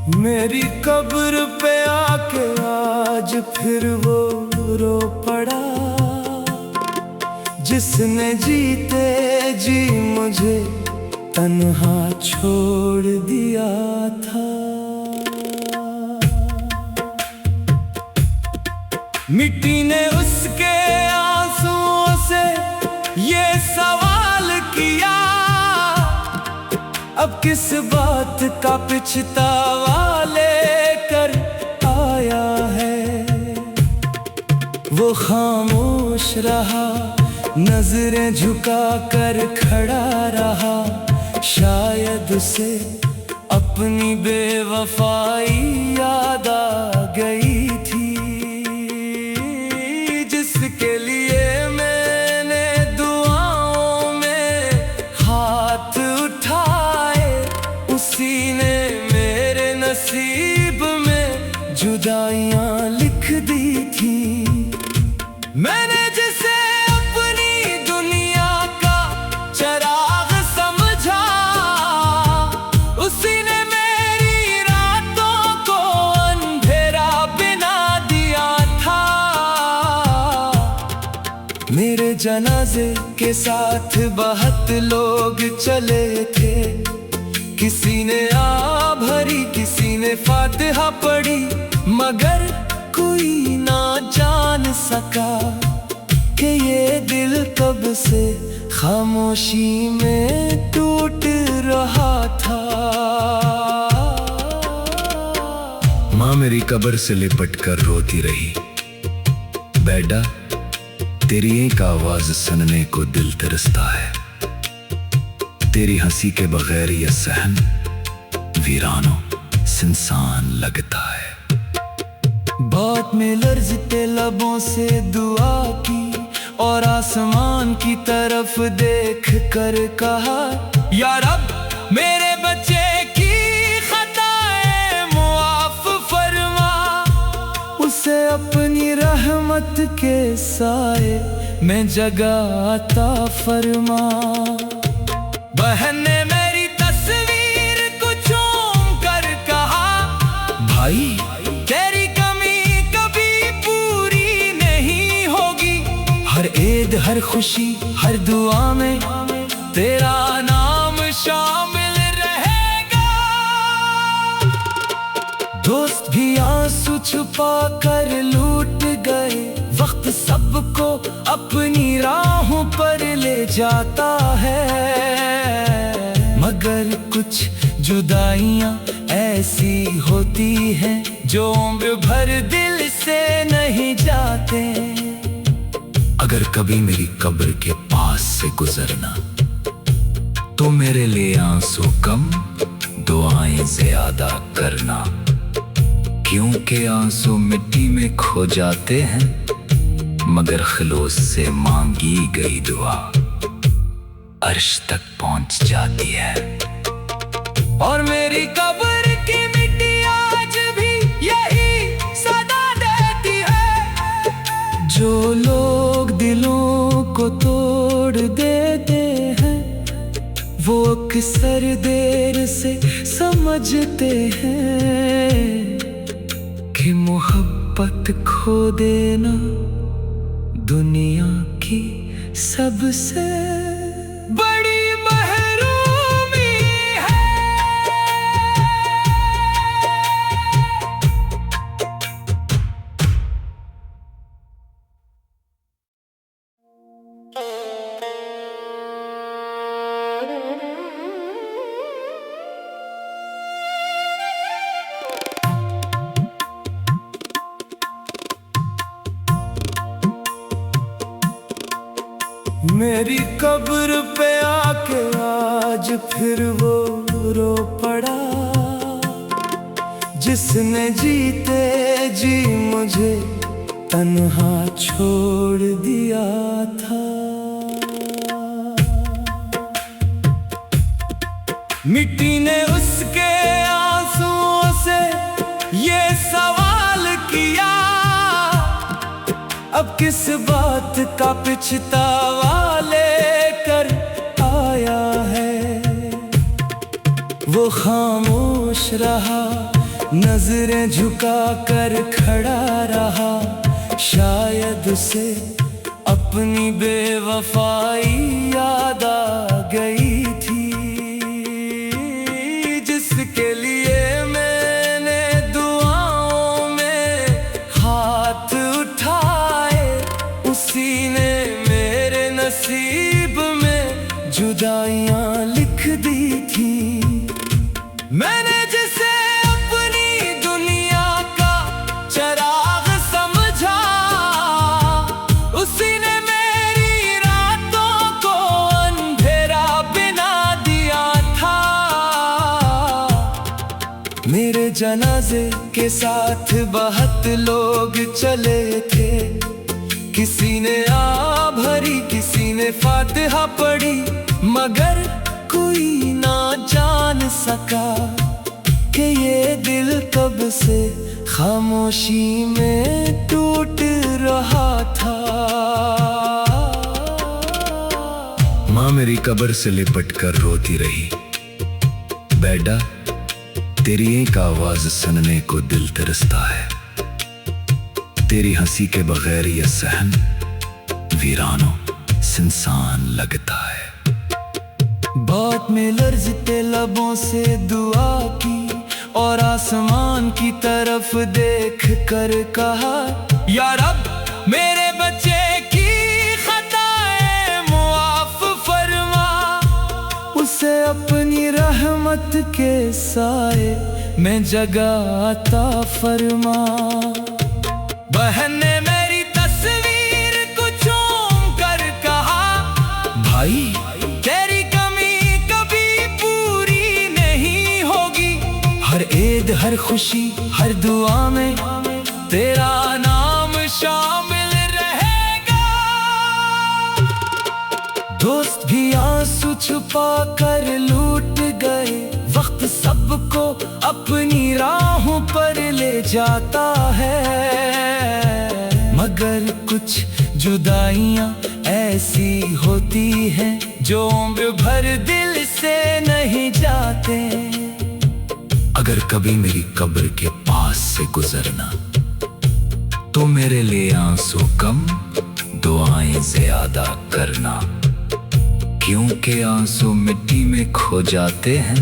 मेरी कब्र पे आके आज फिर वो रो पड़ा, जिसने जीते जी मुझे तन्हा छोड़ दिया था। मिट्टी ने उसके आंसुओं से ये सवाल किया, अब किस बात का पछतावा लेकर आया है। वो खामोश रहा, नजरें झुका कर खड़ा रहा, शायद उसे अपनी बेवफाई याद आ गई थी। जिसके लिए मैंने दुआओं में हाथ उठाए, उसी ने मेरे नसीब में जुदाइयां लिख दी थी। मैंने जिसे अपनी दुनिया का चिराग समझा, उसी ने मेरी रातों को अंधेरा बना दिया था। मेरे जनाजे के साथ बहुत लोग चले थे, किसी ने आ भरी, किसी ने फातिहा पढ़ी, मगर कोई ना जान सका कि ये दिल कब से खामोशी में टूट रहा था। माँ मेरी कब्र से लिपट कर रोती रही, बेटा तेरी एक आवाज सुनने को दिल तरसता है। तेरी हंसी के बगैर यह सहन वीरानो सुनसान लगता है। बात में लर्जते लबों से दुआ की और आसमान की तरफ देख कर कहा, या रब मेरे बच्चे की खताएं मुआफ फरमा, उसे अपनी रहमत के साए में जगह अता फरमा। बहन ने मेरी तस्वीर को चूम कर कहा, भाई तेरी कमी कभी पूरी नहीं होगी। हर ईद, हर खुशी, हर दुआ में तेरा नाम शामिल रहेगा। दोस्त भी आंसू छुपा कर लूट गए, वक्त सबको अपनी राहों पर ले जाता है, मगर कुछ जुदाइयां ऐसी होती हैं जो उम्र भर दिल से नहीं जाते। अगर कभी मेरी कब्र के पास से गुजरना तो मेरे लिए आंसू कम, दुआएं ज्यादा करना, क्योंकि आंसू मिट्टी में खो जाते हैं, मगर खलूस से मांगी गई दुआ अर्श तक पहुंच जाती है। और मेरी कब्र की मिट्टी आज भी यही सदा देती है, जो लोग दिलों को तोड़ देते हैं, वो अक्सर देर से समझते हैं कि मोहब्बत खो देना दुनिया की सबसे बड़ी महरूमी है। मेरी कब्र पे आके आज फिर वो रो पड़ा, जिसने जीते जी मुझे तन्हा छोड़ दिया था। मिट्टी ने उसके आंसुओं से ये सवाल किया, अब किस बात का पछतावा लेकर आया है। वो खामोश रहा, नजरें झुका कर खड़ा रहा, शायद उसे अपनी बेवफाई याद आ गई थी। जिसके लिए मैंने दुआओं में हाथ उठाए, उसी ने मेरे नसीब में जुदाइयां लिख दी थी। मैंने जिसे अपनी दुनिया का चिराग समझा, उसी ने मेरी रातों को अंधेरा बना दिया था। मेरे जनाजे के साथ बहुत लोग चले थे, किसी ने आ भरी, किसी ने फातिहा पढ़ी, मगर कोई ना जान सका कि ये दिल कब से खामोशी में टूट रहा था। माँ मेरी कब्र से लिपट कर रोती रही, बेटा तेरी एक आवाज सुनने को दिल तरसता है। तेरी हंसी के बगैर यह सहन वीरानो सुनसान लगता है। बात में लर्जते लबों से दुआ की और आसमान की तरफ देख कर कहा, या रब मेरे बच्चे की खताएं मुआफ फरमा, उसे अपनी रहमत के साए में जगह अता फरमा। बहन ने मेरी तस्वीर को चूम कर कहा, भाई तेरी कमी कभी पूरी नहीं होगी, हर ईद हर खुशी हर दुआ में तेरा नाम शामिल रहेगा। दोस्त भी आंसू छुपा कर लूट गए, वक्त सबको अपनी राहों पर ले जाता है, मगर कुछ जुदाइयां ऐसी होती हैं जो उम्र भर दिल से नहीं जाते। अगर कभी मेरी कब्र के पास से गुजरना, तो मेरे लिए आंसू कम दुआएं ज्यादा करना, क्योंकि आंसू मिट्टी में खो जाते हैं,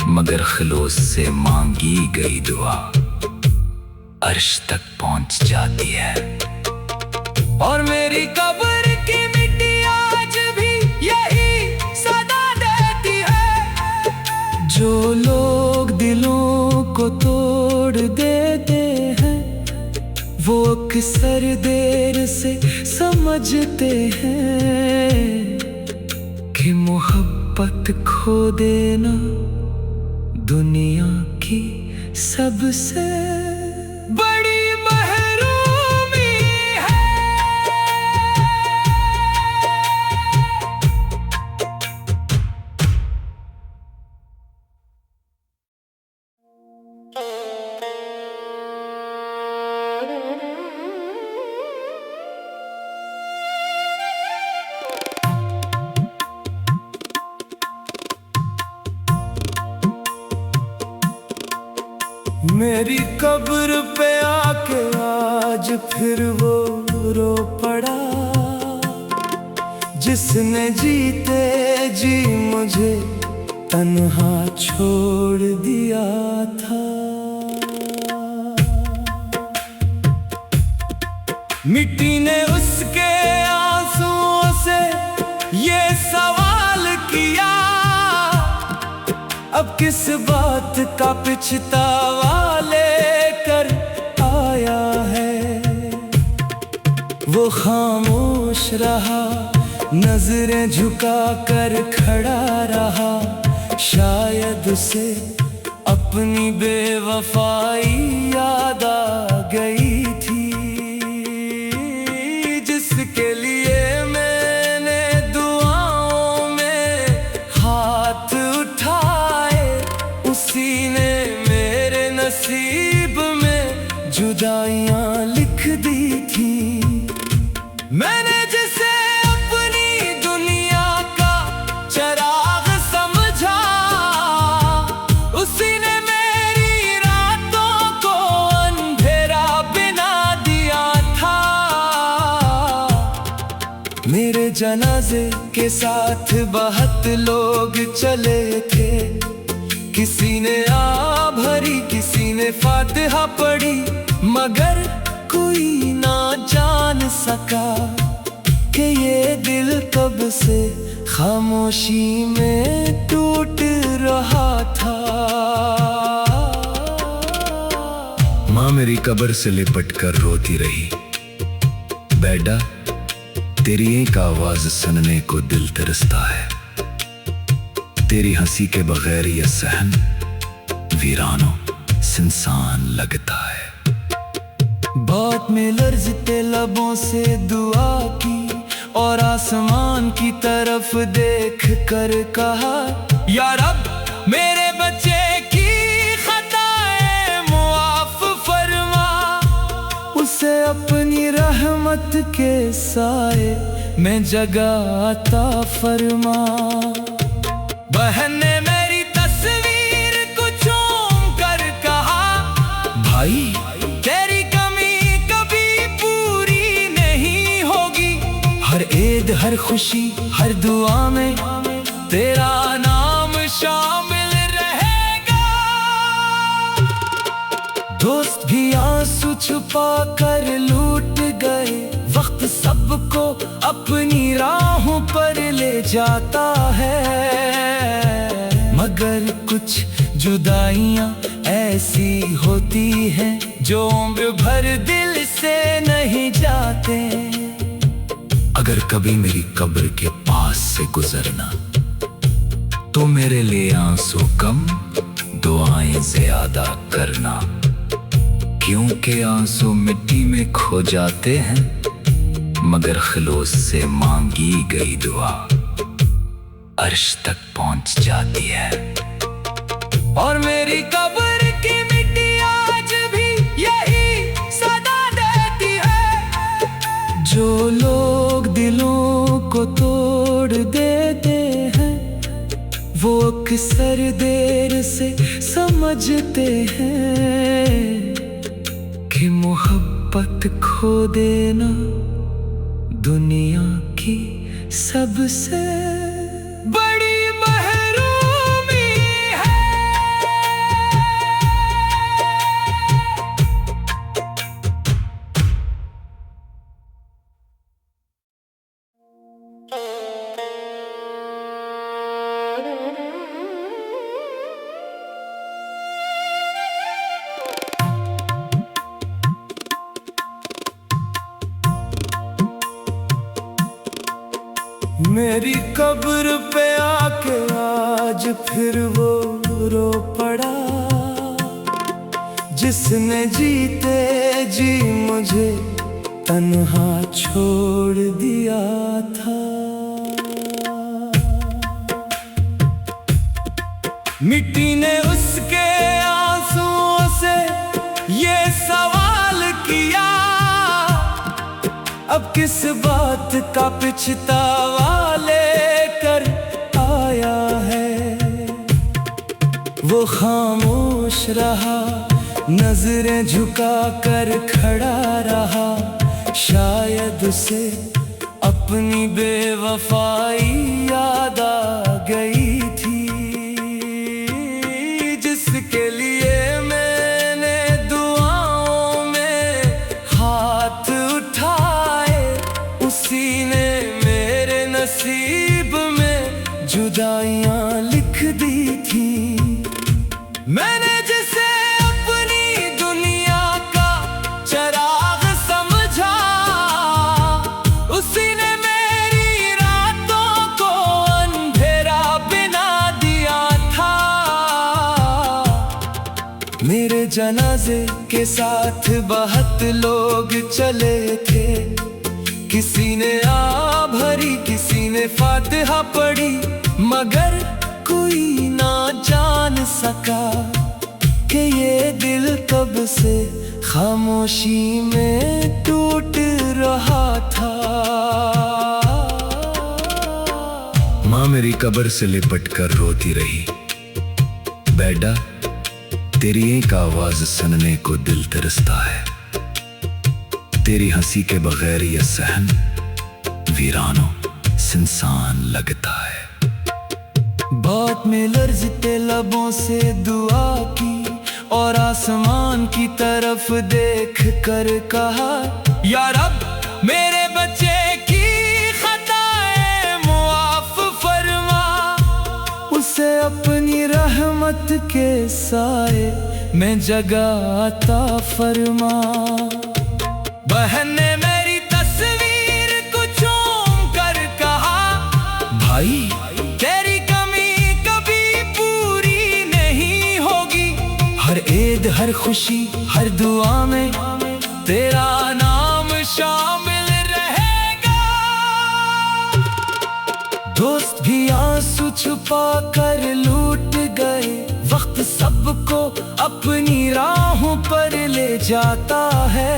मगर खलूस से मांगी गई दुआ अर्श तक पहुंच जाती है। और मेरी कब्र की मिट्टी आज भी यही सदा देती है, जो लोग दिलों को तोड़ देते हैं, वो अक्सर देर से समझते हैं कि मोहब्बत खो देना दुनिया की सबसे बड़ी महरूमी है। मेरी कब्र पे आके आज फिर वो रो पड़ा, जिसने जीते जी मुझे तन्हा छोड़ दिया था। मिट्टी ने उसके आंसुओं से ये सवाल किया, अब किस बात का पछतावा लेकर आया है। वो खामोश रहा, नजरें झुका कर खड़ा रहा, शायद उसे अपनी बेवफाई याद आ गई थी। जिसके लिए मैंने दुआओं में हाथ उठाए, उसी ने मेरे नसीब में जुदाइयां लिख दी थी। मैंने जिसे अपनी दुनिया का चिराग समझा, उसी ने मेरी जनाजे के साथ बहुत लोग चले थे। किसी ने आ भरी, किसी ने फातिहा पढ़ी, मगर कोई ना जान सका कि ये दिल कब से खामोशी में टूट रहा था। माँ मेरी कब्र से लिपट कर रोती रही, बेटा तेरी एक आवाज सुनने को दिल तरसता है। तेरी हंसी के बगैर यह सहन वीरानो सुनसान लगता है। बात में लर्जते लबों से दुआ की और आसमान की तरफ देख कर कहा, या रब मेरे बच्चे की खताएं मुआफ फरमा, उसे अपनी रहमत के साए में जगह अता फरमा। बहन ने मेरी तस्वीर को चूम कर कहा, भाई तेरी कमी कभी पूरी नहीं होगी। हर ईद, हर खुशी, हर दुआ में तेरा नाम शामिल रहेगा। दोस्त भी आंसू छुपा कर लूट गए, वक्त सबको अपनी राहों पर ले जाता है। मगर कुछ जुदाइयां ऐसी होती हैं जो उम्र भर दिल से नहीं जाते। अगर कभी मेरी कब्र के पास से गुजरना तो मेरे लिए आंसू कम दुआएं ज्यादा करना, क्योंकि आंसू मिट्टी में खो जाते हैं मगर खलूस से मांगी गई दुआ अर्श तक पहुंच जाती है। और मेरी कब्र की मिट्टी आज भी यही सदा देती है। जो लोग दिलों को तोड़ देते हैं वो अक्सर देर से समझते हैं कि मोहब्बत खो देना दुनिया की सबसे बड़ी महरूमी है। मेरी कब्र पे आके आज फिर वो रो पड़ा, जिसने जीते जी मुझे तन्हा छोड़ दिया था। मिट्टी ने उसके आंसुओं से ये सवाल किया, अब किस बात का पछतावा लेकर आया है। वो खामोश रहा, नजरें झुका कर खड़ा रहा, शायद उसे अपनी बेवफाई याद आ गई थी। जिसके लिए मैंने दुआओं में हाथ उठाए, उसी ने मेरे नसीब में जुदाइयां लिख दी थी। मैंने जिसे अपनी दुनिया का चराग समझा, उसी ने मेरी रातों को अंधेरा बना दिया था। मेरे जनाजे के साथ बहुत लोग चले थे। किसी ने आ भरी, किसी ने फातिहा पढ़ी, मगर कोई ना जान सका कि ये दिल कब से खामोशी में टूट रहा था। माँ मेरी कब्र से लिपट कर रोती रही, बेटा तेरी एक आवाज सुनने को दिल तरसता है। तेरी हंसी के बगैर यह सहन वीरानो इंसान लगता है। बात में लर्जते लबों से दुआ की और आसमान की तरफ देख कर कहा, या रब मेरे बच्चे की खताएं मुआफ फरमा, उसे अपनी रहमत के साए में जगह अता फरमा। बहन ने मेरी तस्वीर को चूम कर कहा, भाई तेरी कमी कभी पूरी नहीं होगी, हर ईद हर खुशी हर दुआ में तेरा नाम शामिल रहेगा। दोस्त भी आंसू छुपा कर लूट गए, वक्त सबको अपनी राहों पर ले जाता है,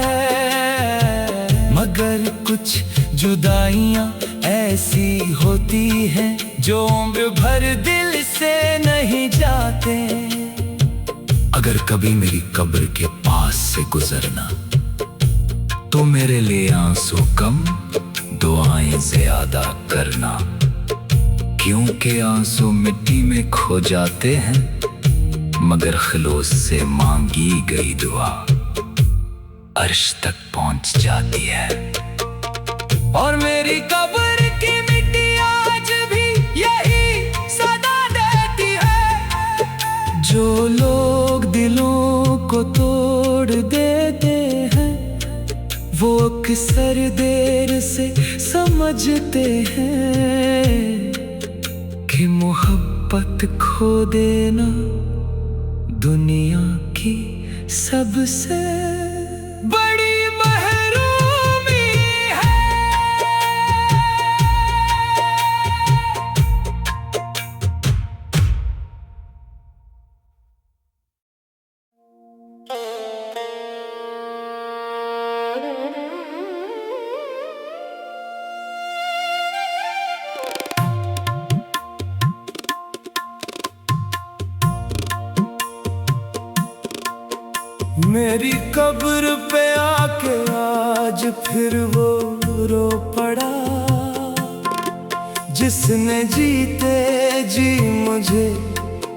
मगर कुछ जुदाइयां ऐसी होती हैं जो उम्र भर दिल से नहीं जाते। अगर कभी मेरी कब्र के पास से गुजरना तो मेरे लिए आंसू कम दुआएं ज्यादा करना, क्योंकि आंसू मिट्टी में खो जाते हैं मगर खलूस से मांगी गई दुआ अर्श तक पहुंच जाती है। और मेरी कब्र की मिट्टी आज भी यही सदा देती है, जो लोग दिलों को तोड़ देते हैं वो अक्सर देर से समझते हैं कि मोहब्बत खो देना दुनिया की सबसे बड़ी महरूमी है। मेरी कब्र पे आके आज फिर वो रो पड़ा, जिसने जीते जी मुझे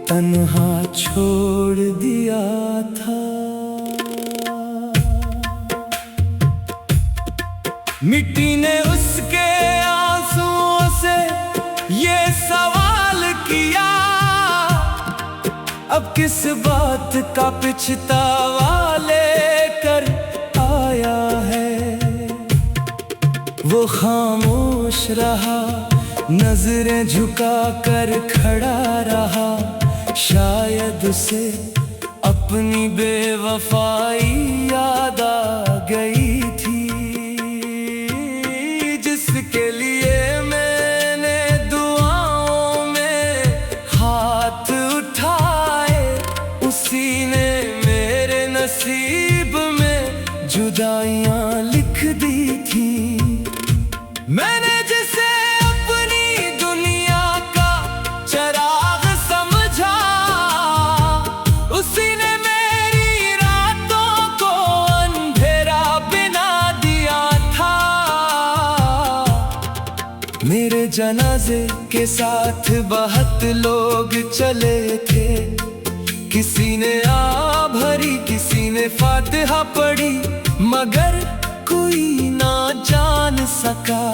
तन्हा छोड़ दिया था। मिट्टी ने उसके आंसुओं से ये सवाल किया, अब किस बात का पछतावा लेकर आया है। वो खामोश रहा, नजरें झुका कर खड़ा रहा, शायद उसे अपनी बेवफाई याद आ गई थी, जिसके लिए मैंने दुआओं में हाथ उठाए, उसी ने मेरे नसीब में जुदाइयां लिख दी थी। मैंने जिसे अपनी दुनिया का चराग समझा, उसी ने मेरी रातों को अंधेरा बना दिया था। मेरे जनाजे के साथ बहुत लोग चले थे, किसी ने आ भरी किसी ने फातिहा पढ़ी, मगर कोई ना जान सका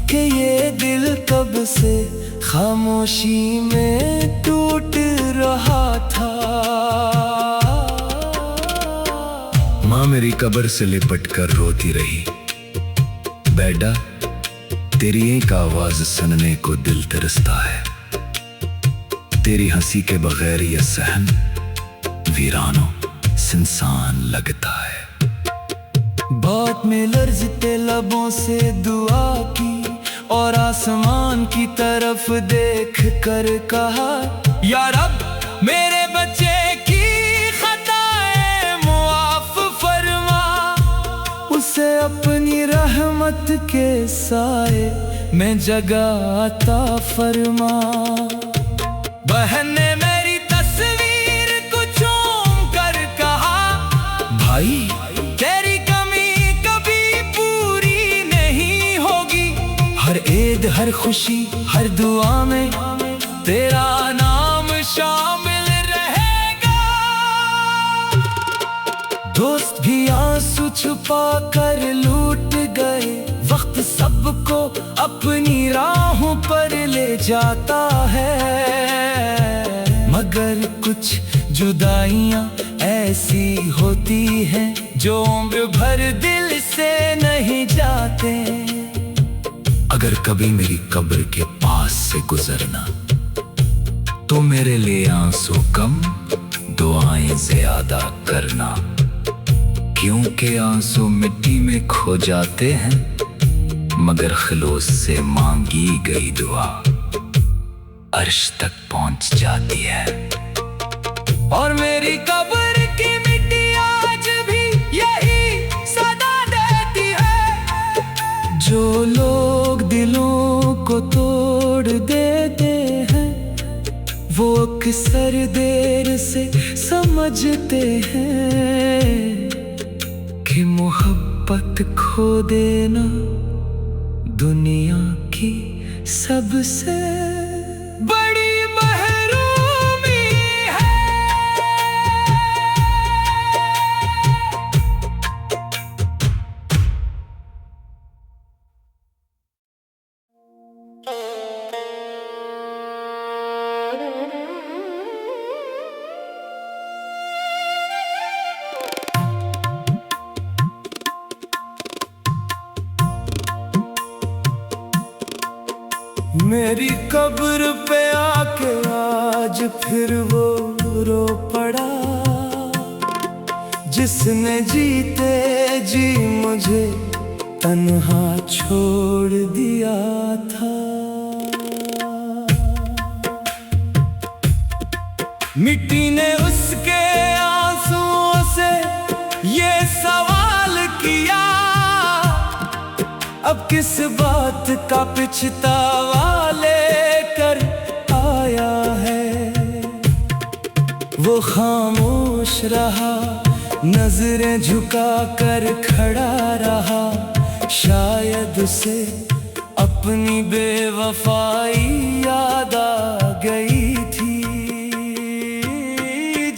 कि ये दिल कब से खामोशी में टूट रहा था। माँ मेरी कब्र से लिपट कर रोती रही, बेटा तेरी एक आवाज सुनने को दिल तरसता है, तेरी हंसी के बगैर ये सहन वीरानो इंसान लगता है। बात में लर्जते लबों से दुआ की और आसमान की तरफ देख कर कहा, या रब मेरे बच्चे की खताएं मुआफ फरमा, उसे अपनी रहमत के साए में जगह अता फरमा। बहन ने मेरी तस्वीर को चूम कर कहा, भाई तेरी कमी कभी पूरी नहीं होगी, हर ईद हर खुशी हर दुआ में तेरा नाम शामिल रहेगा। दोस्त भी आंसू छुपा कर लूट गए, वक्त सबको अपनी राहों पर ले जाता है, मगर कुछ जुदाइयां ऐसी होती हैं जो उम्र भर दिल से नहीं जाते। अगर कभी मेरी कब्र के पास से गुजरना तो मेरे लिए आंसू कम, दुआएं ज्यादा करना, क्योंकि आंसू मिट्टी में खो जाते हैं, मगर खलूस से मांगी गई दुआ अर्श तक पहुंच जाती है। और मेरी कब्र की मिट्टी आज भी यही सदा देती है, जो लोग दिलों को तोड़ देते हैं वो अक्सर देर से समझते हैं कि मोहब्बत खो देना दुनिया की सबसे बड़ी महरूमी है। मेरी कब्र पे आके आज फिर वो रो पड़ा, जिसने जीते जी मुझे तन्हा छोड़ दिया था। मिट्टी ने उसके आंसुओं से ये सवाल किया, अब किस बात का पछतावा लेकर आया है। वो खामोश रहा, नजरें झुका कर खड़ा रहा, शायद उसे अपनी बेवफाई याद आ गई थी,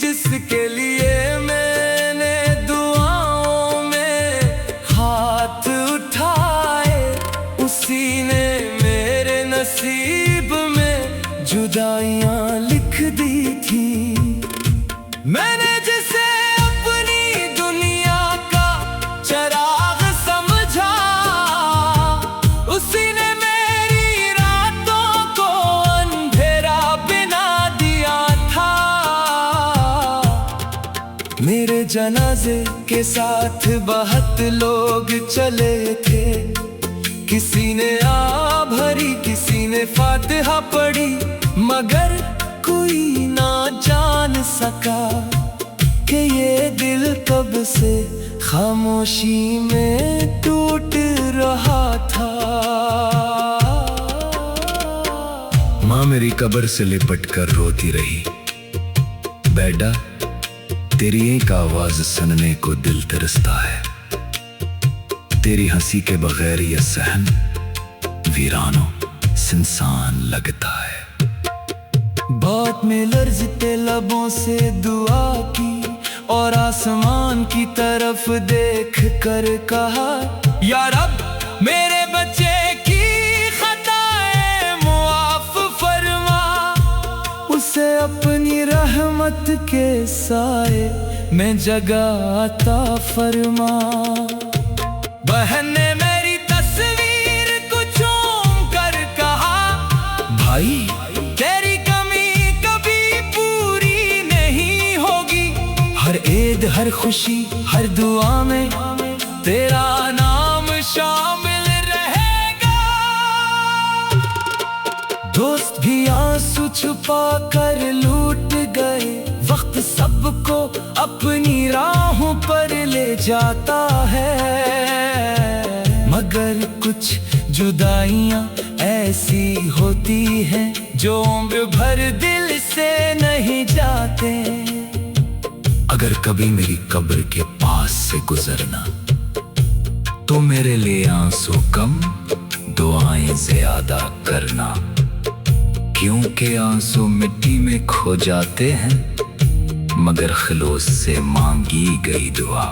जिसके लिए मैंने दुआओं में हाथ उठाए, उसी ने मेरे नसीब में जुदाइयां लिख दी थी। मैंने जिसे अपनी दुनिया का चिराग समझा, उसी ने मेरी रातों को अंधेरा बना दिया था। मेरे जनाजे के साथ बहुत लोग चले थे, किसी ने आ भरी, किसी ने फातिहा पढ़ी, मगर कोई ना जान सका कि ये दिल कब से खामोशी में टूट रहा था। माँ मेरी कब्र से लिपट कर रोती रही, बेटा तेरी एक आवाज सुनने को दिल तरसता है, तेरी हंसी के बगैर यह सहन वीरानों सुनसान लगता है। बात में लर्जते लबों से दुआ की और आसमान की तरफ देख कर कहा, या रब मेरे बच्चे की खताएं मुआफ फरमा, उसे अपनी रहमत के साए में जगह अता फरमा। बहन ने मेरी तस्वीर को चूम कर कहा, भाई तेरी कमी कभी पूरी नहीं होगी, हर ईद हर खुशी हर दुआ में तेरा नाम शामिल रहेगा। दोस्त भी आंसू छुपा कर लूट गए, वक्त सबको अपनी राहों पर ले जाता है, मगर कुछ जुदाइयां ऐसी होती हैं जो उम्र भर दिल से नहीं जाते। अगर कभी मेरी कब्र के पास से गुजरना तो मेरे लिए आंसू कम, दुआएं ज्यादा करना, क्योंकि आंसू मिट्टी में खो जाते हैं, मगर खलूस से मांगी गई दुआ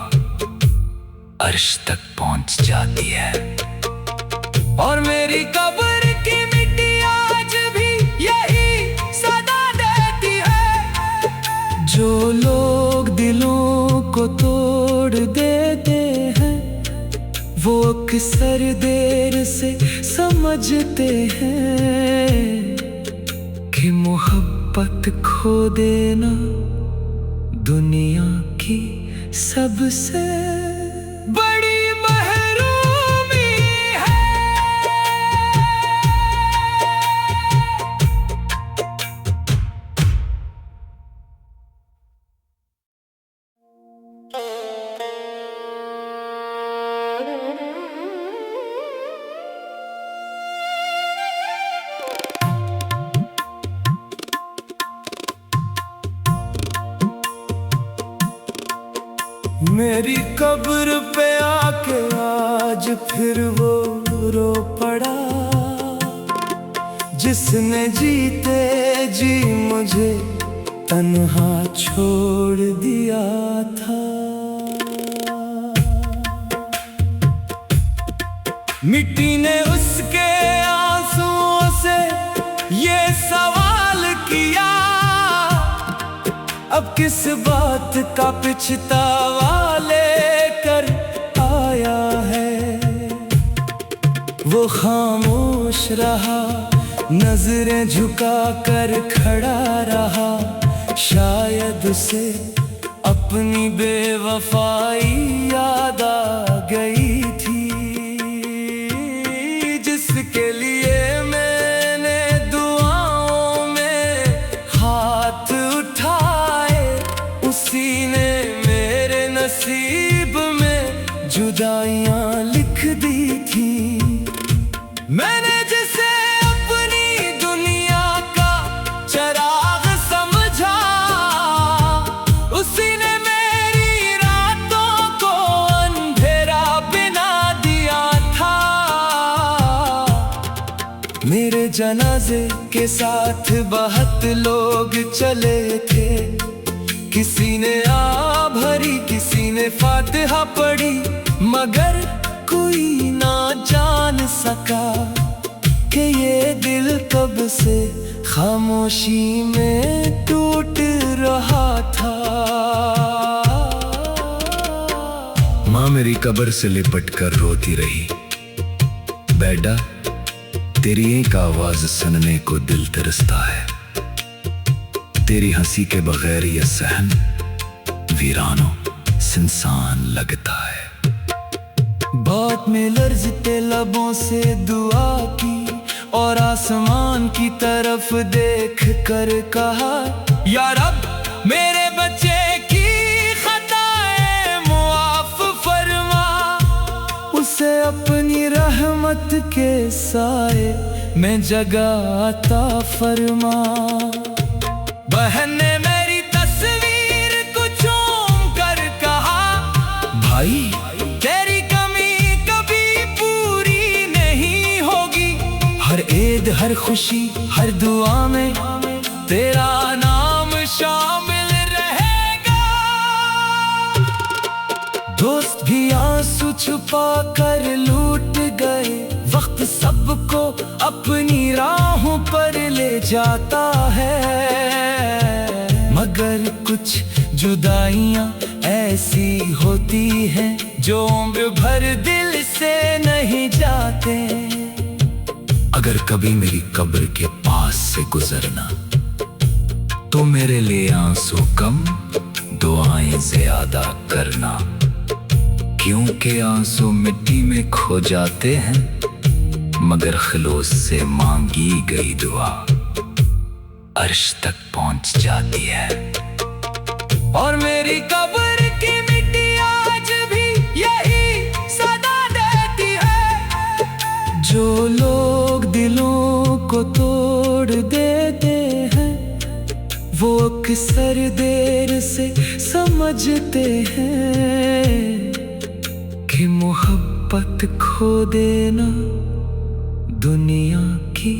अर्श तक पहुंच जाती है। और मेरी कब्र की मिट्टी आज भी यही सदा देती है। जो लोग दिलों को तोड़ देते हैं, वो अक्सर देर से समझते हैं कि मोहब्बत खो देना दुनिया की सबसे बड़ी महरूमी है। मेरी कब्र पे आके आज फिर वो रो पड़ा, जिसने जीते जी मुझे तन्हा छोड़ दिया था। मिट्टी ने उसके आंसुओं से ये सवाल किया, अब किस बात का पछतावा लेकर आया है। वो खामोश रहा, नजरें झुका कर खड़ा रहा, शायद उसे अपनी बेवफाई याद आ गई थी, जिसके लिए मैंने दुआओं में हाथ उठाए, उसी ने मेरे नसीब में जुदाइयां लिख दी थी। मैंने जिसे अपनी दुनिया का चराग समझा, उसी ने मेरी रातों को अंधेरा बना दिया था। मेरे जनाजे के साथ बहुत लोग चले थे, किसी ने आ भरी, किसी ने फातिहा पढ़ी, मगर कोई ना जान सका कि ये दिल कब से खामोशी में टूट रहा था। माँ मेरी कब्र से लिपट कर रोती रही, बेटा तेरी एक आवाज सुनने को दिल तरसता है, तेरी हंसी के बगैर ये सहन वीरानो सुनसान लगता है। बात में लर्जते लबों से दुआ की और आसमान की तरफ देख कर कहा, या रब मेरे बच्चे की खताएं मुआफ फरमा, उसे अपनी रहमत के साए में जगह अता फरमा। बहन ने मेरी तस्वीर को चूम कर कहा, भाई तेरी कमी कभी पूरी नहीं होगी, हर ईद हर खुशी हर दुआ में तेरा नाम शामिल रहेगा। दोस्त भी आंसू छुपा कर लूट गए, वक्त सबको अपनी राहों पर ले जाता है, मगर कुछ जुदाइयां ऐसी होती हैं जो उम्र भर दिल से नहीं जाते। अगर कभी मेरी कब्र के पास से गुजरना, तो मेरे लिए आंसू कम दुआएं ज्यादा करना, क्योंकि आंसू मिट्टी में खो जाते हैं, मगर खलूस से मांगी गई दुआ अर्श तक पहुंच जाती है। और मेरी कब्र की मिट्टी आज भी यही सदा देती है। जो लोग दिलों को तोड़ देते हैं, वो अक्सर देर से समझते हैं कि मोहब्बत खो देना दुनिया की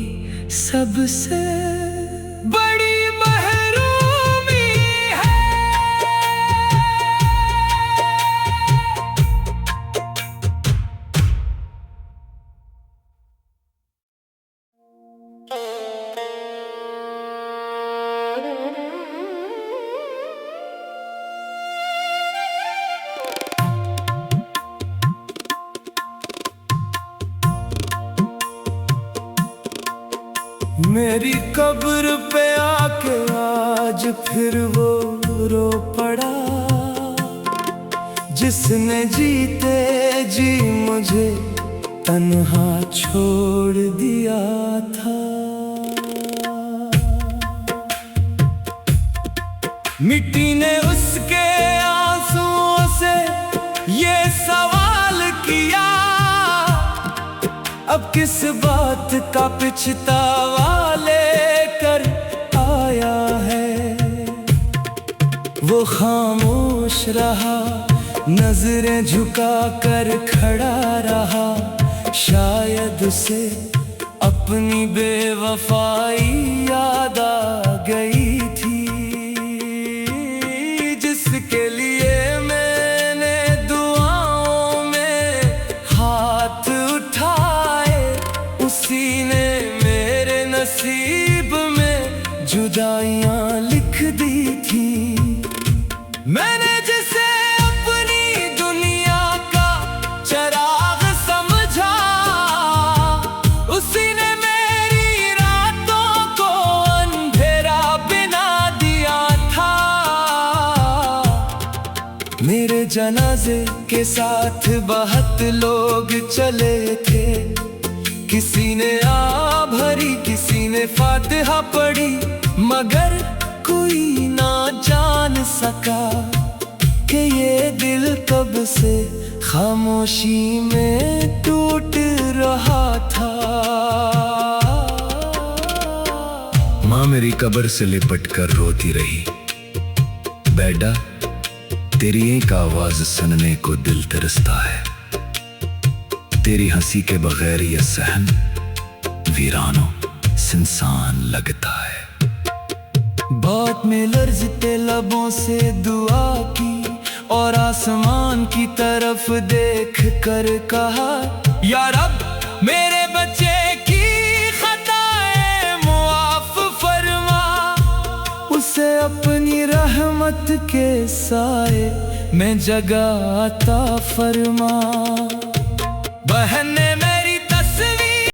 सबसे बड़ी महरूमी है। मेरी कब्र पे आके आज फिर वो रो पड़ा, जिसने जीते जी मुझे तन्हा छोड़ दिया था। मिट्टी ने उसके आंसुओं से ये सवाल किया, अब किस बात का पछतावा लेकर आया है। वो खामोश रहा, नजरें झुका कर खड़ा रहा, शायद उसे अपनी बेवफाई याद आ गई थी, जिसके लिए मैंने दुआओं में हाथ उठाए, उसी ने मेरे नसीब में जुदाइयां लिख दी थी। मैंने जिसे अपनी दुनिया का चिराग समझा, उसी ने मेरी रातों को अंधेरा बना दिया था। मेरे जनाजे के साथ बहुत लोग चले थे, किसी ने आ भरी, किसी ने फातिहा पढ़ी, मगर कोई ना जान सका कि ये दिल कब से खामोशी में टूट रहा था। माँ मेरी कब्र से लिपट कर रोती रही, बेटा तेरी एक आवाज सुनने को दिल तरसता है, तेरी हंसी के बगैर ये सहन वीरानो सुनसान लगता है। बात में लर्जते लबों से दुआ की और आसमान की तरफ देख कर कहा, या रब मेरे बच्चे की खताएं मुआफ फरमा, उसे अपनी रहमत के साए में जगह अता फरमा। बहन ने